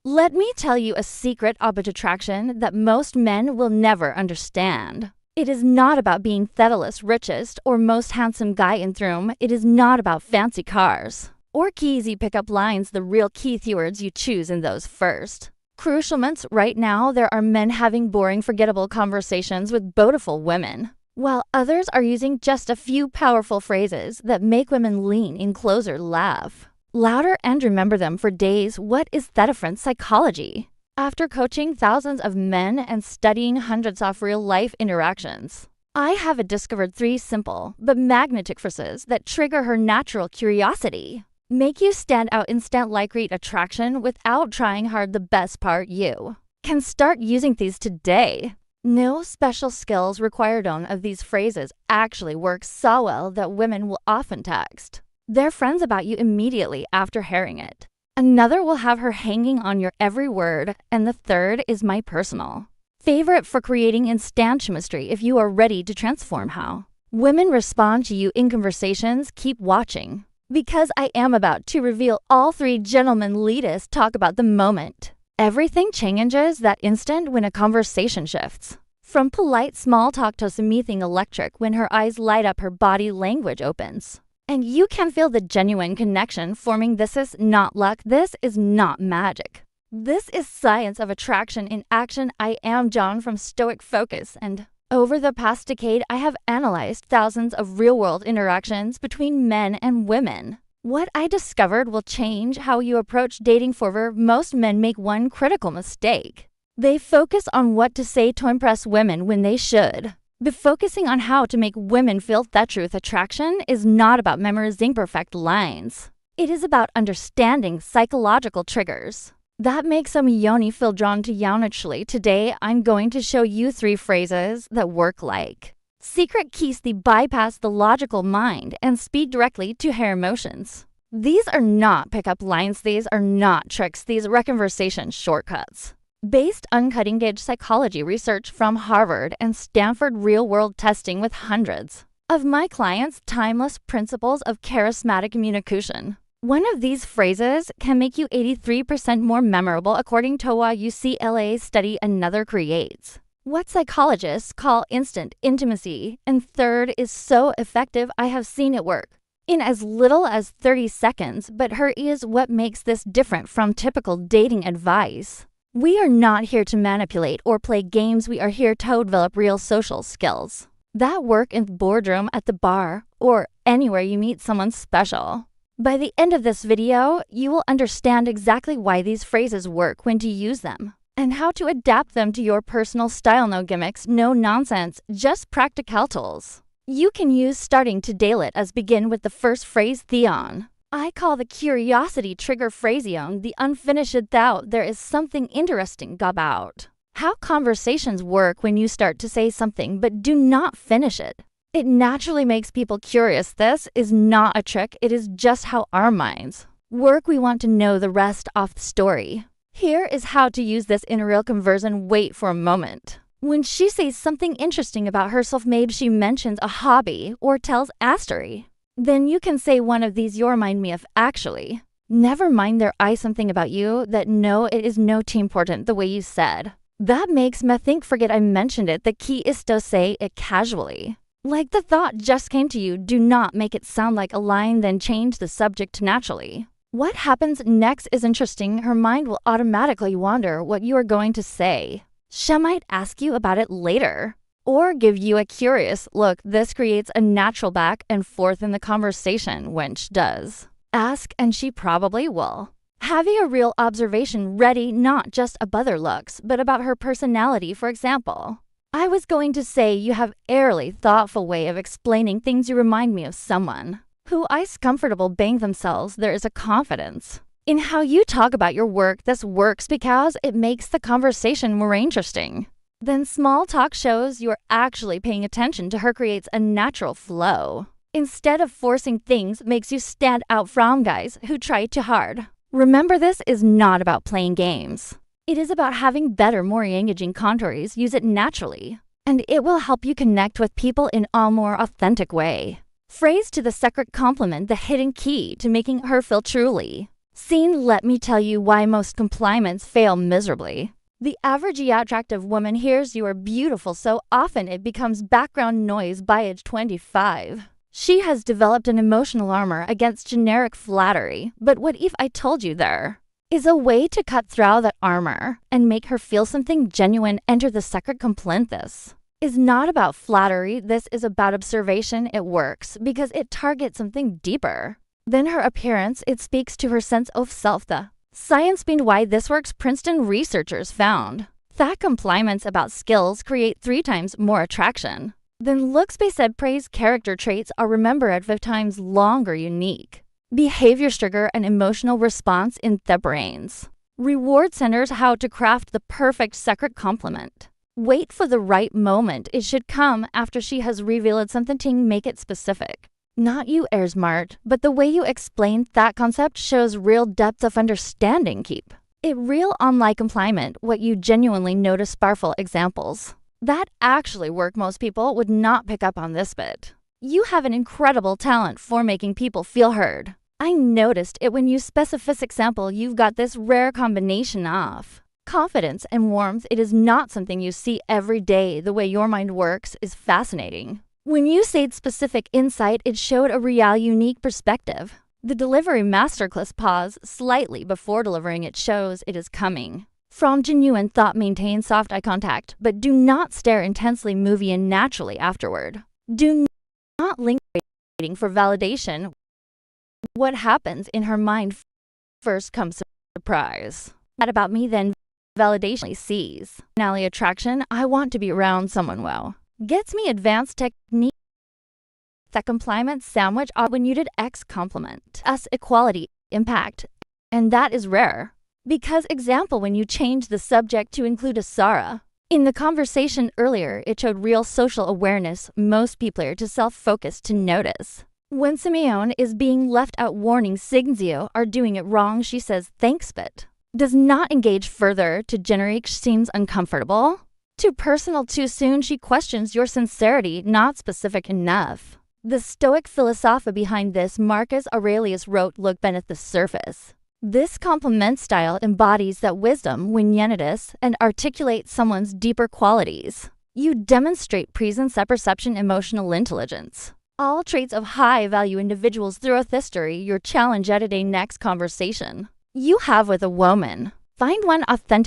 Let me tell you a secret about attraction that most men will never understand. It is not about being Thedalus richest or most handsome guy in the room. It is not about fancy cars or cheesy pickup lines. The real keywords you choose in those first. Crucial moments. Right now, there are men having boring, forgettable conversations with beautiful women, while others are using just a few powerful phrases that make women lean in closer, laugh louder, and remember them for days. What is that different psychology? After coaching thousands of men and studying hundreds of real-life interactions, I have discovered 3 simple but magnetic phrases that trigger her natural curiosity, make you stand out instant like great attraction without trying hard. The best part, you can start using these today. No special skills required. One of these phrases actually works so well that women will often text their friends about you immediately after hearing it. Another will have her hanging on your every word, and the third is my personal favorite for creating instant chemistry if you are ready to transform. How women respond to you in conversations. Keep watching, because I am about to reveal all 3 gentlemen leaders talk about the moment. Everything changes that instant when a conversation shifts. From polite small talk to something electric when her eyes light up, her body language opens, and you can feel the genuine connection forming. This is not luck. This is not magic. This is science of attraction in action. I am John from Stoic Focus, and over the past decade, I have analyzed thousands of real-world interactions between men and women. What I discovered will change how you approach dating forward. Most men make one critical mistake. They focus on what to say to impress women when they should be focusing on how to make women feel. That truth attraction is not about memorizing perfect lines. It is about understanding psychological triggers that make some yoni feel drawn to you. Actually, today I'm going to show you 3 phrases that work like secret keys. They bypass the logical mind and speak directly to her emotions. These are not pickup lines. These are not tricks. These are conversation shortcuts based on cutting-edge psychology research from Harvard and Stanford, real-world testing with hundreds of my clients. Timeless principles of charismatic communication. One of these phrases can make you 83% more memorable, according to a UCLA study. Another creates what psychologists call instant intimacy. And third is so effective, I have seen it work in as little as 30 seconds. But here is what makes this different from typical dating advice. We are not here to manipulate or play games. We are here to develop real social skills that work in the boardroom, at the bar, or anywhere you meet someone special. By the end of this video, you will understand exactly why these phrases work, when to use them, and how to adapt them to your personal style. No gimmicks, no nonsense, just practical tools you can use starting today. Let us begin with the first phrase, Theon. I call the curiosity trigger phraseon the unfinished thought. There is something interesting about how conversations work when you start to say something but do not finish it. It naturally makes people curious. This is not a trick. It is just how our minds work. We want to know the rest of the story. Here is how to use this in a real conversation. Wait for a moment. When she says something interesting about herself, maybe she mentions a hobby or tells a story, then you can say one of these. You remind me of, actually. Never mind there is something about you that no, it is not important the way you said. That makes me think, forget I mentioned it. The key is to say it casually, like the thought just came to you. Do not make it sound like a line, then change the subject naturally. What happens next is interesting. Her mind will automatically wonder what you are going to say. She might ask you about it later, or give you a curious look. This creates a natural back and forth in the conversation. When she does ask, and she probably will, having a real observation ready, not just about other looks, but about her personality. For example, I was going to say, you have airy, thoughtful way of explaining things. You remind me of someone who is comfortable being themselves. There is a confidence in how you talk about your work. This works because it makes the conversation more interesting. Then small talk shows you're actually paying attention to her, creates a natural flow. Instead of forcing things, makes you stand out from guys who try too hard. Remember, this is not about playing games. It is about having better, more engaging contours. Use it naturally, and it will help you connect with people in a more authentic way. Phrase to the secret compliment, the hidden key to making her feel truly Scene, let me tell you why most compliments fail miserably. The average attractive woman hears you are beautiful so often it becomes background noise by age 25. She has developed an emotional armor against generic flattery. But what if I told you there is a way to cut through that armor and make her feel something genuine? Enter the secret complaint. This is not about flattery. This is about observation. It works because it targets something deeper than her appearance. It speaks to her sense of self. The science behind why this works, Princeton researchers found that compliments about skills create 3 times more attraction than looks-based praise. Character traits are remembered 5 times longer. Unique behaviors trigger an emotional response in the brains. Reward centers how to craft the perfect secret compliment. Wait for the right moment. It should come after she has revealed something. Make it specific. Not you are smart, but the way you explain that concept shows real depth of understanding. Keep it real. Unlike compliment, what you genuinely notice. Powerful examples that actually work. Most people would not pick up on this bit. You have an incredible talent for making people feel heard. I noticed it when you specific example. You've got this rare combination of confidence and warmth. It is not something you see every day. The way your mind works is fascinating. When you said specific insight, it showed a real unique perspective. The delivery masterclass pause slightly before delivering. It shows it is coming from genuine thought. Maintain soft eye contact, but do not stare intensely. Move in naturally afterward. Do not linger waiting for validation. What happens in her mind first comes surprise. That about me, then validation sees. Finally, attraction. I want to be around someone well. Gets me advanced technique. That compliment sandwich when you did X compliment us equality impact, and that is rare. Because example, when you change the subject to include a Sarah in the conversation earlier, it showed real social awareness. Most people are too self-focused to notice when Simeone is being left out. Warning, Signzio are doing it wrong. She says thanks but does not engage further. To generate seems uncomfortable. Too personal, too soon. She questions your sincerity, not specific enough. The Stoic philosophy behind this, Marcus Aurelius wrote, look beneath the surface. This compliment style embodies that wisdom, winenitas, and articulates someone's deeper qualities. You demonstrate presence, perception, emotional intelligence, all traits of high-value individuals throughout history. Your challenge at a next conversation you have with a woman. Find one authentic